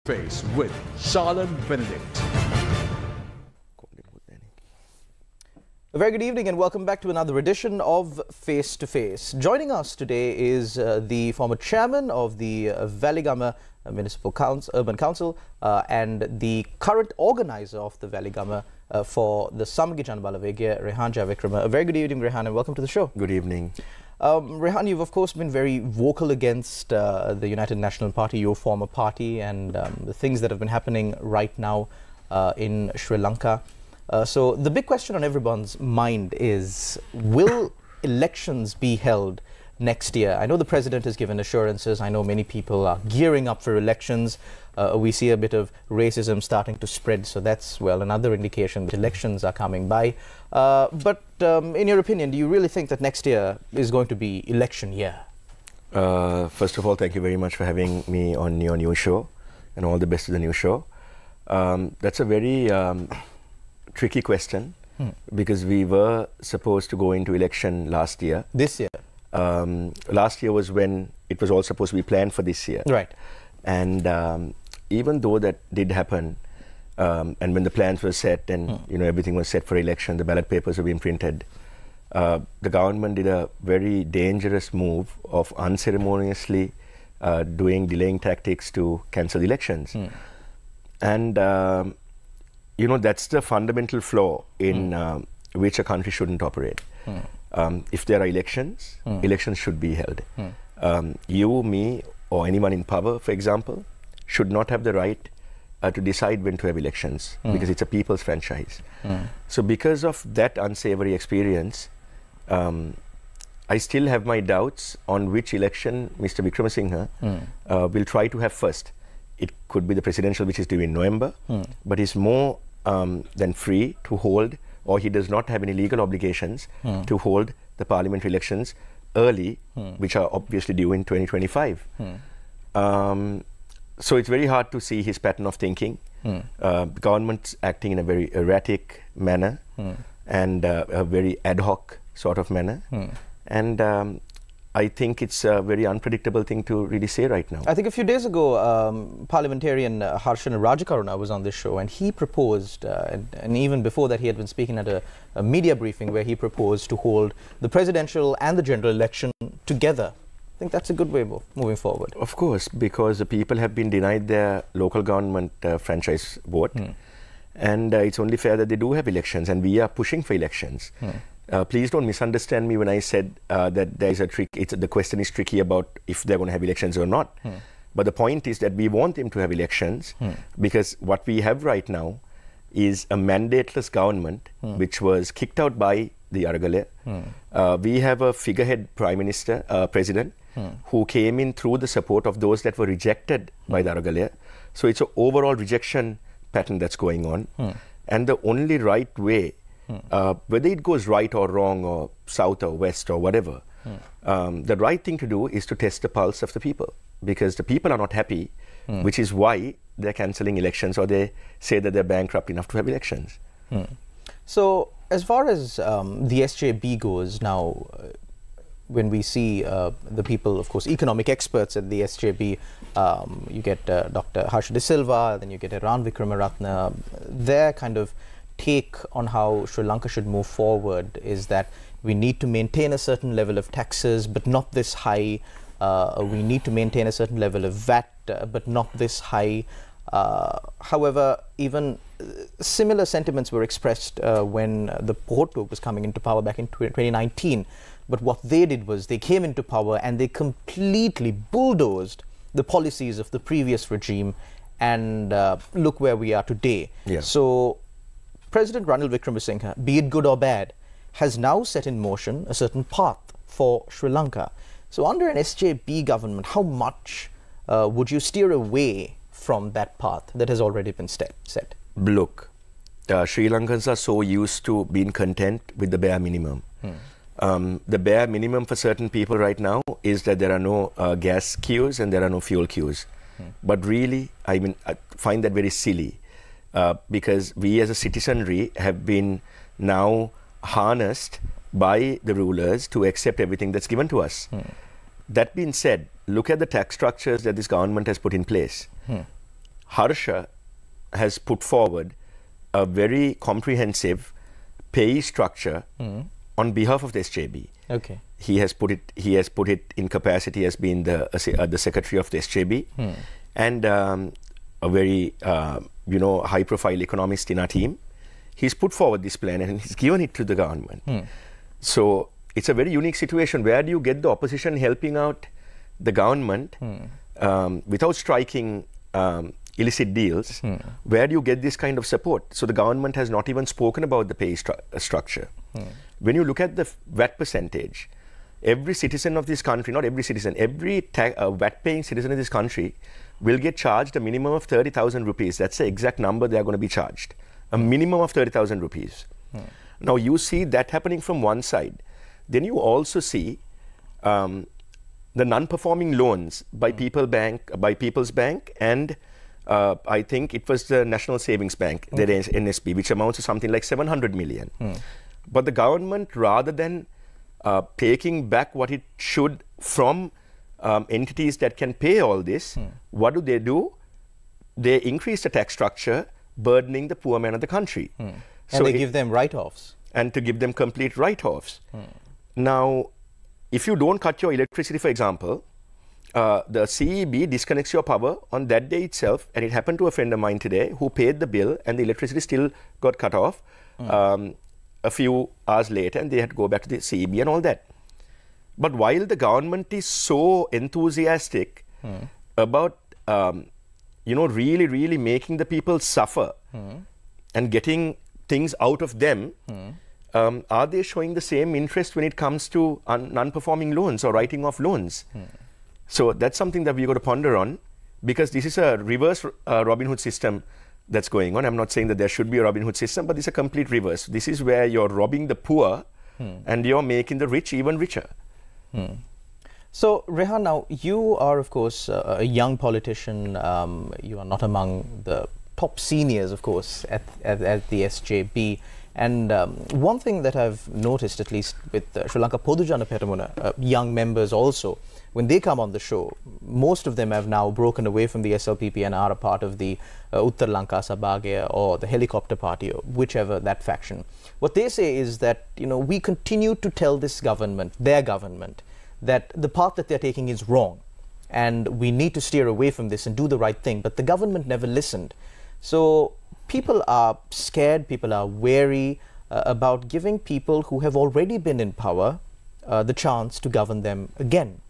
Face with Charlotte Benedict. A very good evening and welcome back to another edition of Face to Face. Joining us today is the former chairman of the Valigama Municipal Urban Council and the current organizer of the Valigama for the Samagi Janbalavegya, Rehan Jayawickreme. A very good evening, Rehan, and welcome to the show. Good evening. Rehan, you've of course been very vocal against the United National Party, your former party, and the things that have been happening right now in Sri Lanka. So the big question on everyone's mind is, will elections be held next year? I know the president has given assurances. I know many people are gearing up for elections. We see a bit of racism starting to spread. So that's, well, another indication that elections are coming by. But in your opinion, do you really think that next year is going to be election year? First of all, thank you very much for having me on your new show, and all the best to the new show. That's a very tricky question, because we were supposed to go into election last year. This year? Last year was when it was all supposed to be planned for this year. Right. And even though that did happen, and when the plans were set and everything was set for election, the ballot papers were being printed, the government did a very dangerous move of unceremoniously delaying tactics to cancel elections. And that's the fundamental flaw in which a country shouldn't operate. If there are elections, elections should be held. You, me, or anyone in power, for example, should not have the right to decide when to have elections, because it's a people's franchise. So because of that unsavory experience, I still have my doubts on which election Mr. Wickremesinghe will try to have first. It could be the presidential, which is due in November, but he's more than free to hold, or he does not have any legal obligations to hold the parliamentary elections early, which are obviously due in 2025. So it's very hard to see his pattern of thinking. The government's acting in a very erratic manner and a very ad hoc sort of manner. And I think it's a very unpredictable thing to really say right now. I think a few days ago, parliamentarian Harshan Rajakaruna was on this show, and he proposed, and even before that he had been speaking at a media briefing where he proposed to hold the presidential and the general election together. I think that's a good way of moving forward. Of course, because the people have been denied their local government franchise vote, and it's only fair that they do have elections, and we are pushing for elections. Please don't misunderstand me when I said that there is a trick. The question is tricky about if they're going to have elections or not. But the point is that we want them to have elections, because what we have right now is a mandateless government which was kicked out by the Aragalaya. We have a figurehead president who came in through the support of those that were rejected by the Aragalaya. So it's an overall rejection pattern that's going on. And the only right way, whether it goes right or wrong or south or west or whatever, the right thing to do is to test the pulse of the people, because the people are not happy, which is why they're cancelling elections, or they say that they're bankrupt enough to have elections. So as far as the SJB goes now, when we see the people, of course, economic experts at the SJB, you get Dr. Harsha De Silva, then you get Ran Vikramaratne, their kind of take on how Sri Lanka should move forward is that we need to maintain a certain level of taxes, but not this high. We need to maintain a certain level of VAT, but not this high. However, even similar sentiments were expressed when the Port group was coming into power back in 2019. But what they did was they came into power and they completely bulldozed the policies of the previous regime, and look where we are today. Yeah. So President Ranil Wickremesinghe, be it good or bad, has now set in motion a certain path for Sri Lanka. So under an SJB government, how much would you steer away from that path that has already been set? Look, Sri Lankans are so used to being content with the bare minimum. The bare minimum for certain people right now is that there are no gas queues and there are no fuel queues. But really, I find that very silly, because we as a citizenry have been now harnessed by the rulers to accept everything that's given to us. That being said, look at the tax structures that this government has put in place. Harsha has put forward a very comprehensive pay structure on behalf of the SJB. Okay. He has put it in capacity as being the secretary of the SJB, and a very high profile economist in our team. He's put forward this plan and he's given it to the government. So it's a very unique situation. Where do you get the opposition helping out the government without striking illicit deals? Where do you get this kind of support? So the government has not even spoken about the pay structure. When you look at the VAT percentage, every citizen of this country, not every citizen, every VAT paying citizen in this country will get charged a minimum of 30,000 rupees. That's the exact number they are going to be charged. A minimum of 30,000 rupees. Now you see that happening from one side. Then you also see the non-performing loans by People's Bank, and I think it was the National Savings Bank, the NSB, which amounts to something like 700 million. But the government, rather than taking back what it should from entities that can pay all this, what do? They increase the tax structure, burdening the poor man of the country. And they give them write-offs. And to give them complete write-offs. Now, if you don't cut your electricity, for example, the CEB disconnects your power on that day itself, and it happened to a friend of mine today who paid the bill and the electricity still got cut off a few hours later, and they had to go back to the CEB and all that. But while the government is so enthusiastic about really, really making the people suffer and getting things out of them, are they showing the same interest when it comes to non-performing loans or writing off loans? So that's something that we've got to ponder on, because this is a reverse Robin Hood system that's going on. I'm not saying that there should be a Robin Hood system, but it's a complete reverse. This is where you're robbing the poor and you're making the rich even richer. So, Rehan, now you are, of course, a young politician. You are not among the top seniors, of course, at the SJB. And one thing that I've noticed, at least with Sri Lanka Podujana Peramuna, young members also, when they come on the show, most of them have now broken away from the SLPP and are a part of the Uttar Lanka Sabagaya or the Helicopter Party, or whichever that faction. What they say is that, we continue to tell this government, their government, that the path that they're taking is wrong and we need to steer away from this and do the right thing. But the government never listened. So people are scared, people are wary about giving people who have already been in power the chance to govern them again.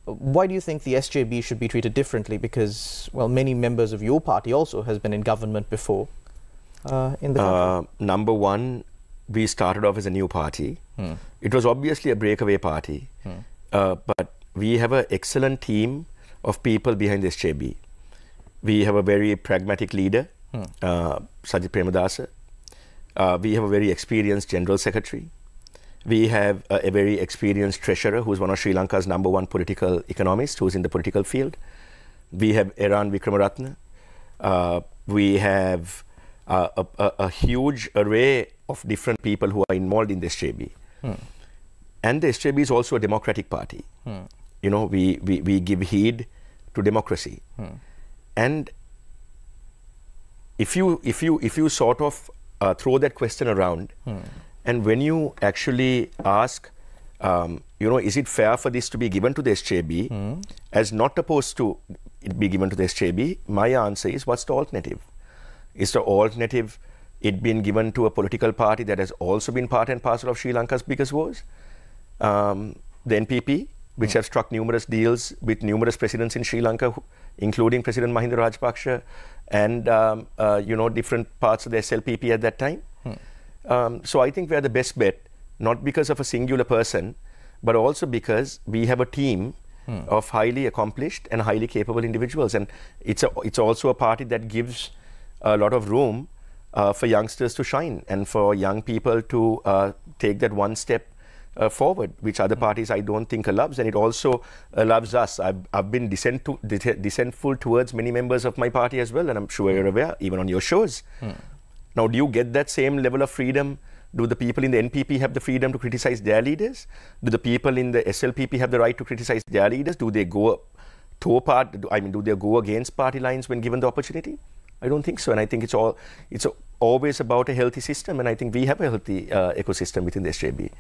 Why do you think the SJB should be treated differently? Because, well, many members of your party also has been in government before in the country. Number one, we started off as a new party. It was obviously a breakaway party, but we have an excellent team of people behind the SJB. We have a very pragmatic leader, Sajid Premadasa. We have a very experienced General Secretary. We have a very experienced treasurer who is one of Sri Lanka's #1 political economists who is in the political field. We have Rehan Vikramaratne. We have a huge array of different people who are involved in the SJB. And the SJB is also a democratic party. We give heed to democracy. And if you sort of throw that question around, and when you actually ask, is it fair for this to be given to the SJB as not opposed to it be given to the SJB, my answer is, what's the alternative? Is the alternative it being given to a political party that has also been part and parcel of Sri Lanka's biggest wars? The NPP, which have struck numerous deals with numerous presidents in Sri Lanka, including President Mahinda Rajapaksa and different parts of the SLPP at that time. So I think we are the best bet, not because of a singular person, but also because we have a team of highly accomplished and highly capable individuals. And it's also a party that gives a lot of room for youngsters to shine and for young people to take that one step forward, which other parties I don't think loves. And it also loves us. I've been dissentful towards many members of my party as well, and I'm sure you're aware, even on your shows. Now, do you get that same level of freedom? Do the people in the NPP have the freedom to criticize their leaders? Do the people in the SLPP have the right to criticize their leaders? Do they go do they go against party lines when given the opportunity? I don't think so. And I think it's always about a healthy system. And I think we have a healthy ecosystem within the SJB.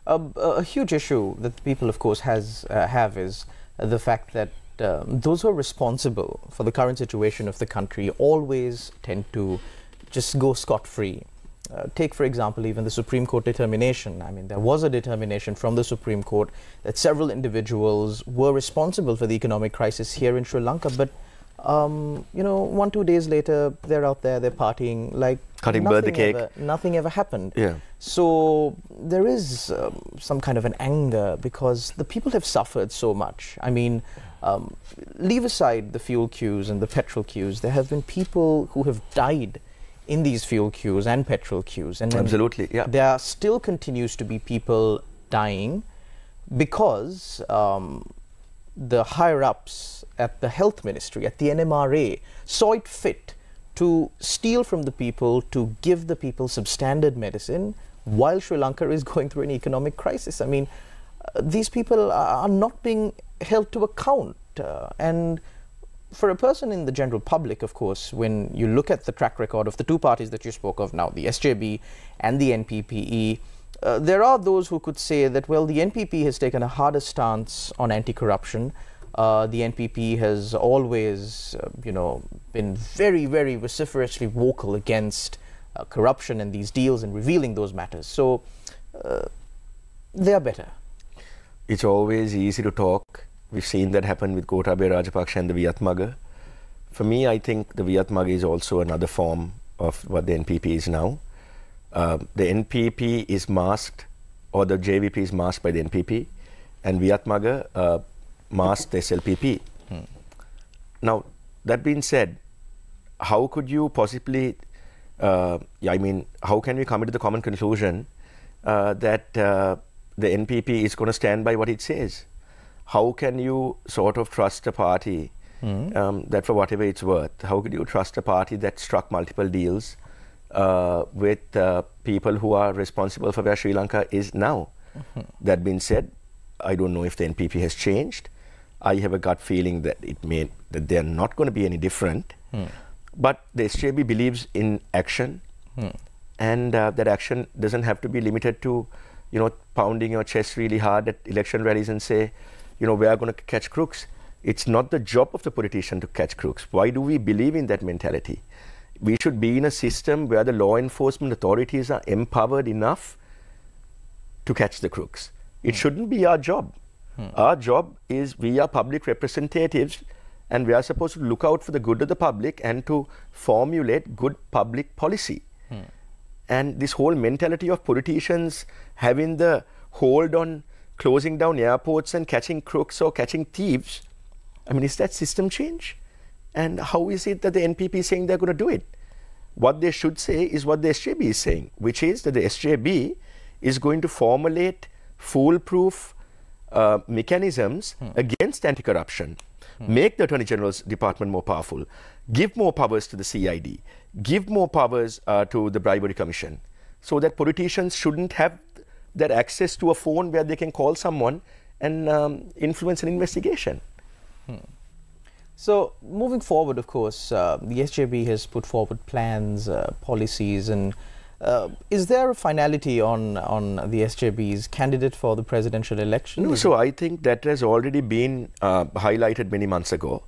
A huge issue that people, of course, have is the fact that those who are responsible for the current situation of the country always tend to just go scot-free. Take, for example, even the Supreme Court determination. I mean, there was a determination from the Supreme Court that several individuals were responsible for the economic crisis here in Sri Lanka, but you know, 1-2 days later, they're out there, they're partying like cutting birthday cake. Nothing ever happened. Yeah. So there is some kind of an anger because the people have suffered so much. I mean, leave aside the fuel queues and the petrol queues, there have been people who have died in these fuel queues and petrol queues. And absolutely, yeah. There still continues to be people dying because the higher-ups at the health ministry, at the NMRA, saw it fit to steal from the people, to give the people substandard medicine while Sri Lanka is going through an economic crisis. I mean, these people are not being held to account. And for a person in the general public, of course, when you look at the track record of the two parties that you spoke of now, the SJB and the NPPE, there are those who could say that, well, the NPP has taken a harder stance on anti-corruption. The NPP has always, you know, been very, very vociferously vocal against corruption and these deals and revealing those matters. So they are better. It's always easy to talk. We've seen that happen with Gotabaya Rajapaksa and the Vietmaga. For me, I think the Vietmaga is also another form of what the NPP is now. The NPP is masked, or the JVP is masked by the NPP, and Vietmaga masked the SLPP. Now, that being said, how could you possibly, how can we come to the common conclusion that the NPP is going to stand by what it says? How can you sort of trust a party that, for whatever it's worth, how could you trust a party that struck multiple deals with people who are responsible for where Sri Lanka is now? That being said, I don't know if the NPP has changed. I have a gut feeling that that they're not going to be any different. But the SJB believes in action, and that action doesn't have to be limited to, you know, pounding your chest really hard at election rallies and say, you know, we are going to catch crooks. It's not the job of the politician to catch crooks. Why do we believe in that mentality? We should be in a system where the law enforcement authorities are empowered enough to catch the crooks. It shouldn't be our job. Our job is, we are public representatives, and we are supposed to look out for the good of the public and to formulate good public policy. And this whole mentality of politicians having the hold on closing down airports and catching crooks or catching thieves, I mean, is that system change? And how is it that the NPP is saying they're going to do it? What they should say is what the SJB is saying, which is that the SJB is going to formulate foolproof mechanisms against anti-corruption, make the Attorney General's Department more powerful, give more powers to the CID, give more powers to the Bribery Commission, so that politicians shouldn't have that access to a phone where they can call someone and influence an investigation. So moving forward, of course, the SJB has put forward plans, policies, and is there a finality on the SJB's candidate for the presidential election? No, so I think that has already been highlighted many months ago.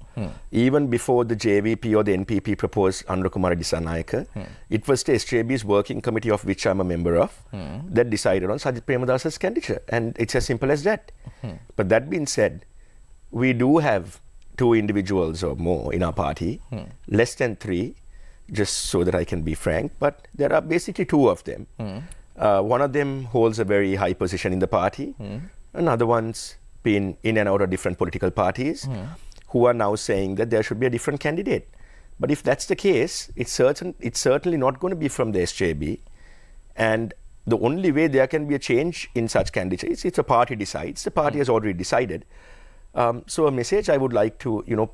Even before the JVP or the NPP proposed Anurukumara Dissanayake, it was the SJB's working committee, of which I'm a member of, that decided on Sajith Premadasa's candidature. And it's as simple as that. But that being said, we do have 2 individuals or more in our party, less than 3, just so that I can be frank, but there are basically 2 of them. One of them holds a very high position in the party. Another one's been in and out of different political parties, who are now saying that there should be a different candidate. But if that's the case, it's certainly not going to be from the SJB. And the only way there can be a change in such candidates, it's a party decides. The party has already decided. So a message I would like to, you know,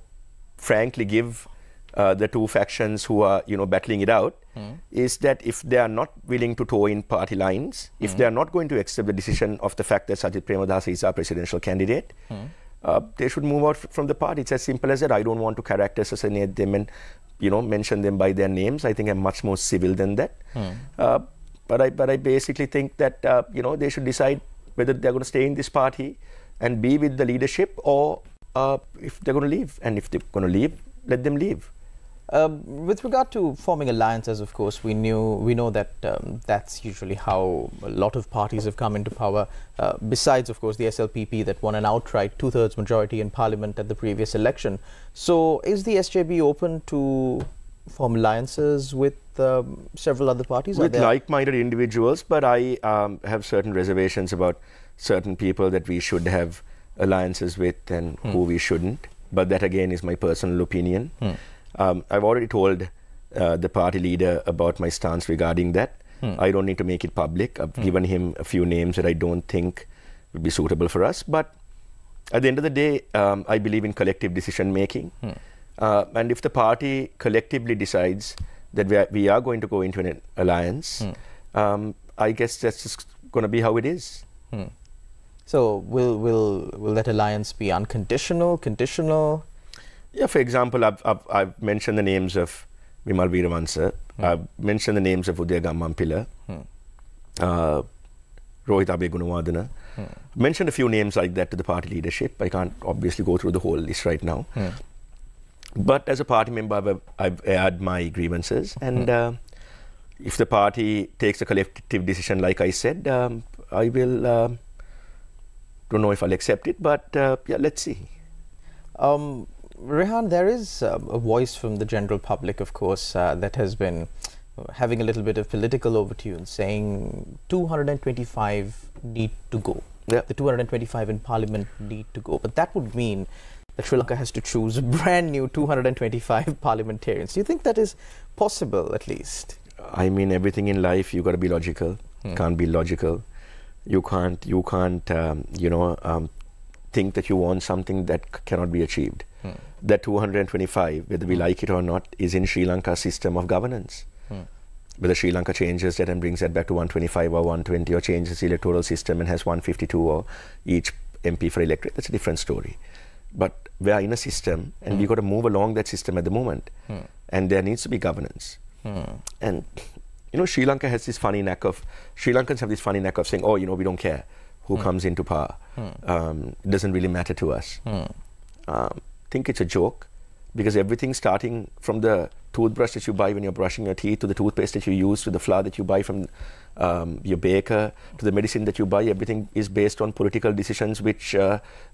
frankly give the 2 factions who are, you know, battling it out, is that if they are not willing to toe in party lines, if they are not going to accept the decision of the fact that Sajith Premadasa is our presidential candidate, they should move out from the party. It's as simple as that. I don't want to character assassinate them and, mention them by their names. I think I'm much more civil than that. But I basically think that, they should decide whether they're going to stay in this party and be with the leadership, or if they're going to leave. And if they're going to leave, let them leave. With regard to forming alliances, of course, we know that that's usually how a lot of parties have come into power. Besides, of course, the SLPP that won an outright 2/3 majority in Parliament at the previous election. So, is the SJB open to form alliances with several other parties? With like-minded individuals, but I have certain reservations about certain people that we should have alliances with and who we shouldn't. But that again is my personal opinion. I've already told the party leader about my stance regarding that. I don't need to make it public. I've given him a few names that I don't think would be suitable for us. But at the end of the day, I believe in collective decision making. And if the party collectively decides that we are going to go into an alliance, I guess that's just going to be how it is. So will that alliance be unconditional, conditional? Yeah, for example, I've mentioned the names of Vimal Veeravansa. I've mentioned the names of Udaya Gammampila, Rohit Abegunawardena. Mentioned a few names like that to the party leadership. I can't obviously go through the whole list right now. But as a party member, I've aired my grievances. And if the party takes a collective decision, like I said, I will, don't know if I'll accept it, but yeah, let's see. Rehan, there is a voice from the general public, of course, that has been having a little bit of political overtune, saying 225 need to go. Yeah. The 225 in Parliament need to go. But that would mean that Sri Lanka has to choose brand new 225 parliamentarians. Do you think that is possible, at least? I mean, everything in life, you've got to be logical. Can't be logical. You can't think that you want something that cannot be achieved. That 225, whether we like it or not, is in Sri Lanka's system of governance. Whether Sri Lanka changes that and brings that back to 125 or 120, or changes the electoral system and has 152 or each MP for electorate, that's a different story. But we are in a system, and we've got to move along that system at the moment. And there needs to be governance. And, Sri Lanka has this funny knack of, Sri Lankans have this funny knack of saying, oh, we don't care who comes into power. It doesn't really matter to us. I think it's a joke, because everything starting from the toothbrush that you buy when you're brushing your teeth, to the toothpaste that you use, to the flour that you buy from your baker, to the medicine that you buy, everything is based on political decisions which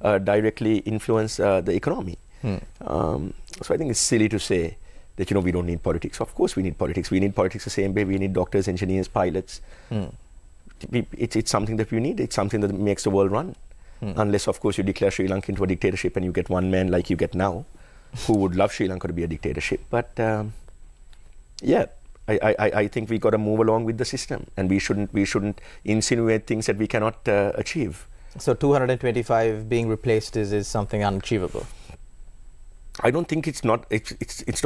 directly influence the economy. So I think it's silly to say that, we don't need politics. Of course we need politics. We need politics the same way we need doctors, engineers, pilots. It's something that we need. It's something that makes the world run. Unless, of course, you declare Sri Lanka into a dictatorship and you get one man like you get now, who would love Sri Lanka to be a dictatorship. But yeah, I think we got to move along with the system, and we shouldn't insinuate things that we cannot achieve. So 225 being replaced is something unachievable. I don't think it's not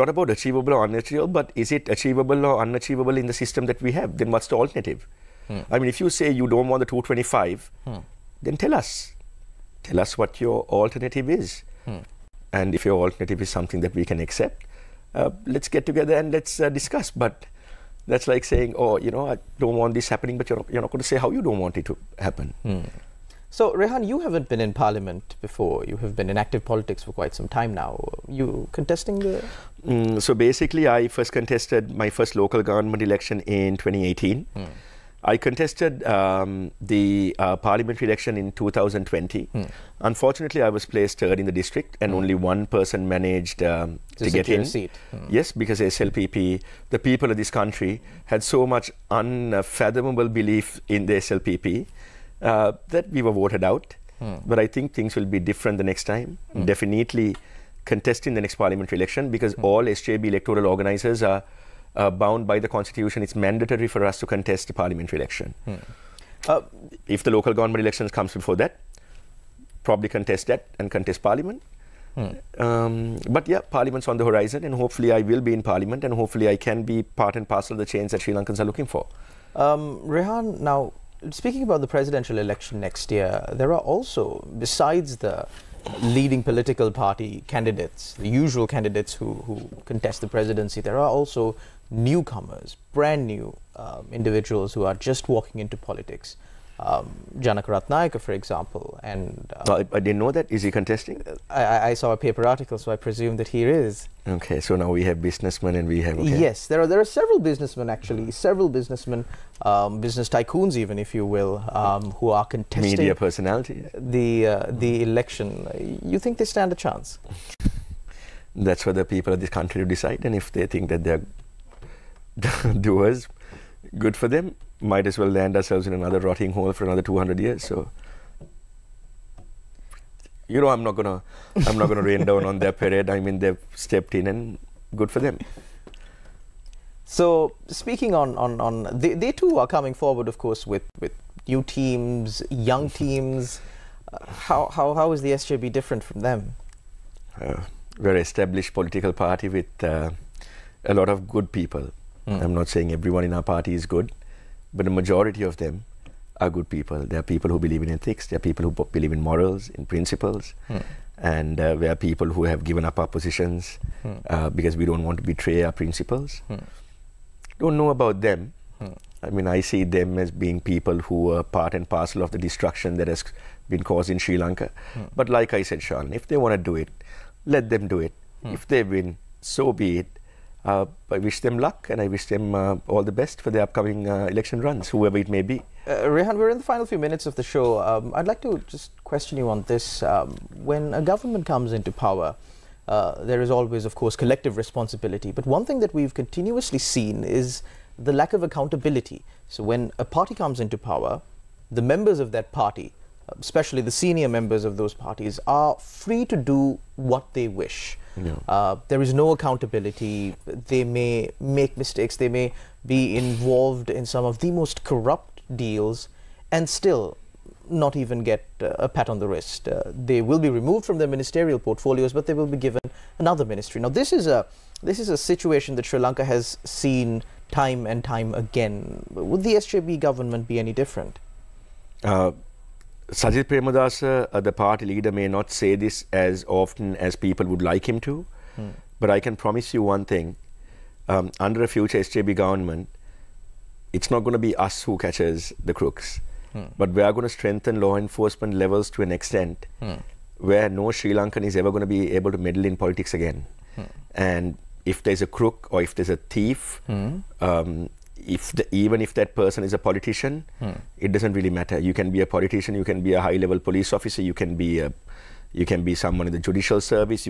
about achievable or unachievable, but is it achievable or unachievable in the system that we have? Then what's the alternative? I mean, if you say you don't want the 225, then tell us. Tell us what your alternative is. And if your alternative is something that we can accept, let's get together and let's discuss. But that's like saying, oh, I don't want this happening, but you're not going to say how you don't want it to happen. So, Rehan, you haven't been in Parliament before. You have been in active politics for quite some time now. You contesting the... So basically, I first contested my first local government election in 2018. I contested the parliamentary election in 2020. Unfortunately, I was placed third in the district, and only one person managed to get in. Seat. Yes, because SLPP, the people of this country, had so much unfathomable belief in the SLPP that we were voted out. But I think things will be different the next time. Definitely contesting the next parliamentary election, because all SJB electoral organisers are bound by the constitution. It's mandatory for us to contest the parliamentary election. If the local government elections comes before that, probably contest that and contest parliament. But yeah, parliament's on the horizon, and hopefully I will be in parliament, and hopefully I can be part and parcel of the change that Sri Lankans are looking for. Rehan, now speaking about the presidential election next year, there are also, besides the leading political party candidates, the usual candidates who contest the presidency, there are also newcomers, brand new individuals who are just walking into politics. Janak Ratnayaka, for example, and I didn't know that. Is he contesting? I saw a paper article, so I presume that he is. Okay, so now we have businessmen and we have... Okay. Yes, there are several businessmen, actually, business tycoons even, if you will, who are contesting... Media personalities. The election. You think they stand a chance? That's for the people of this country to decide, and if they think that they're doers, good for them. Might as well land ourselves in another rotting hole for another 200 years. So, you know, I'm not gonna rain down on their parade. I mean, they've stepped in, and good for them. So, speaking on they too are coming forward, of course, with new teams, young teams. How is the SJB different from them? We're an established political party with a lot of good people. I'm not saying everyone in our party is good, but the majority of them are good people. There are people who believe in ethics, there are people who believe in morals, in principles, and there are people who have given up our positions because we don't want to betray our principles. Don't know about them. I mean, I see them as being people who are part and parcel of the destruction that has been caused in Sri Lanka. But like I said, Sean, if they want to do it, let them do it. If they win, so be it. I wish them luck, and I wish them all the best for the upcoming election runs, whoever it may be. Rehan, we're in the final few minutes of the show. I'd like to just question you on this. When a government comes into power, there is always, of course, collective responsibility. But one thing that we've continuously seen is the lack of accountability. So when a party comes into power, the members of that party, especially the senior members of those parties, are free to do what they wish. There is no accountability. They may make mistakes. They may be involved in some of the most corrupt deals and still not even get a pat on the wrist. They will be removed from their ministerial portfolios, but they will be given another ministry. Now, this is a situation that Sri Lanka has seen time and time again. Would the SJB government be any different? Sajith Premadasa, the party leader, may not say this as often as people would like him to, but I can promise you one thing. Under a future SJB government, it's not going to be us who catches the crooks, but we are going to strengthen law enforcement levels to an extent where no Sri Lankan is ever going to be able to meddle in politics again. And if there's a crook or if there's a thief, even if that person is a politician, it doesn't really matter. You can be a politician, you can be a high-level police officer, you can be someone in the judicial service,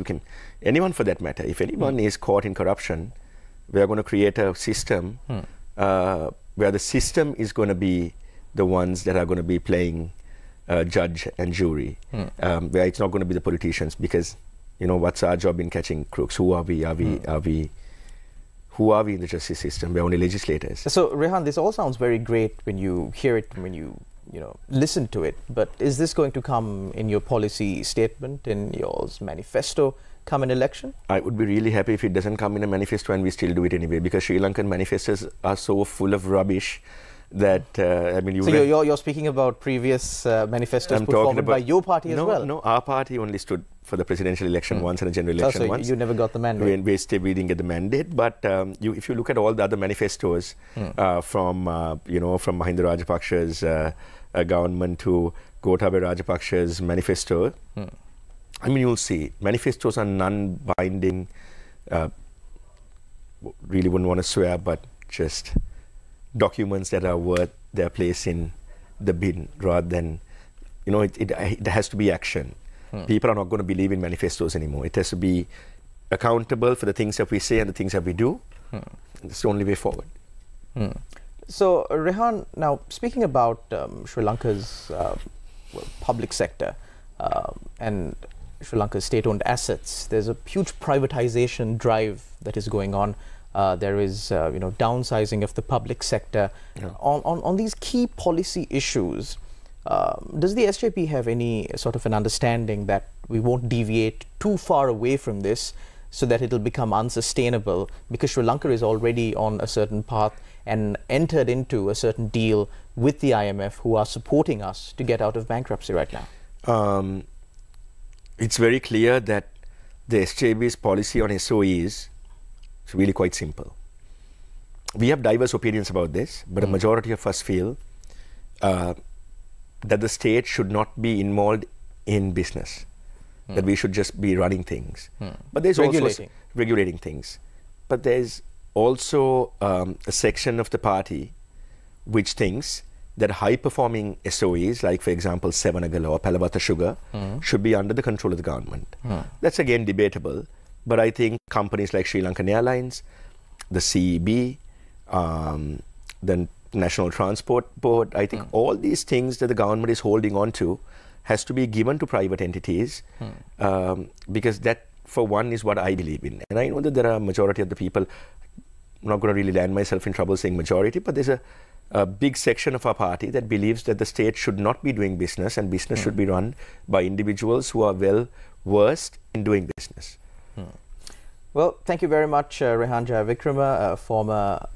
anyone for that matter. If anyone is caught in corruption, we are going to create a system where the system is going to be the ones that are going to be playing judge and jury, where it's not going to be the politicians, because you know what's our job in catching crooks? Who are we? Who are we in the justice system? We're only legislators. So, Rehan, this all sounds very great when you hear it, when you listen to it. But is this going to come in your policy statement, in your manifesto, come an election? I would be really happy if it doesn't come in a manifesto and we still do it anyway, because Sri Lankan manifestos are so full of rubbish that, I mean... So you're speaking about previous manifestos put forward by your party as well? No, our party only stood for the presidential election once and a general election once. So you never got the mandate? We didn't get the mandate, but if you look at all the other manifestos from Mahinda Rajapaksha's government to Gotabaya Rajapaksha's manifesto, I mean, you'll see manifestos are non-binding. Really wouldn't want to swear, but just documents that are worth their place in the bin, rather than, it has to be action. People are not going to believe in manifestos anymore. It has to be accountable for the things that we say and the things that we do. It's the only way forward. So, Rehan, now speaking about Sri Lanka's public sector and Sri Lanka's state-owned assets, there's a huge privatization drive that is going on. There is, downsizing of the public sector. On these key policy issues, does the SJP have any sort of an understanding that we won't deviate too far away from this so that it'll become unsustainable, because Sri Lanka is already on a certain path and entered into a certain deal with the IMF, who are supporting us to get out of bankruptcy right now? it's very clear that the SJB's policy on SOEs is really quite simple. We have diverse opinions about this, but a majority of us feel that the state should not be involved in business, that we should just be running things. But there's also regulating things. But there's also a section of the party which thinks that high-performing SOEs, like for example Sevanagala or Palawata Sugar, should be under the control of the government. That's again debatable, but I think companies like Sri Lankan Airlines, the CEB, the National Transport Board, I think all these things that the government is holding on to has to be given to private entities, because that, for one, is what I believe in. And I know that there are a majority of the people, I'm not going to really land myself in trouble saying majority, but there's a big section of our party that believes that the state should not be doing business, and business should be run by individuals who are well versed in doing business. Well, thank you very much, Rehan Jayawickreme, former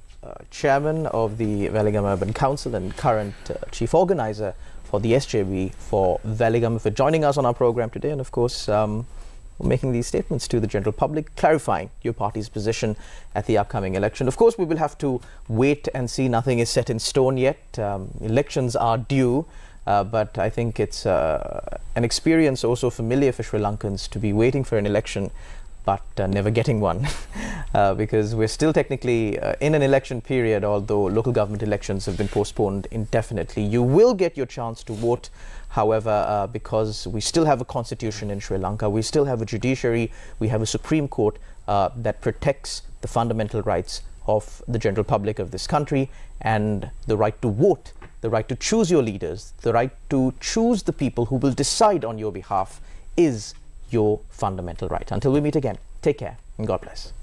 chairman of the Veligam Urban Council and current chief organizer for the SJB for Veligam, for joining us on our program today, and of course making these statements to the general public, clarifying your party's position at the upcoming election. Of course, we will have to wait and see. Nothing is set in stone yet. Elections are due, but I think it's an experience also familiar for Sri Lankans to be waiting for an election but never getting one, because we're still technically in an election period, although local government elections have been postponed indefinitely. You will get your chance to vote, however, because we still have a constitution in Sri Lanka, we still have a judiciary, we have a Supreme Court that protects the fundamental rights of the general public of this country, and the right to vote, the right to choose your leaders, the right to choose the people who will decide on your behalf is your fundamental right. Until we meet again, take care and God bless.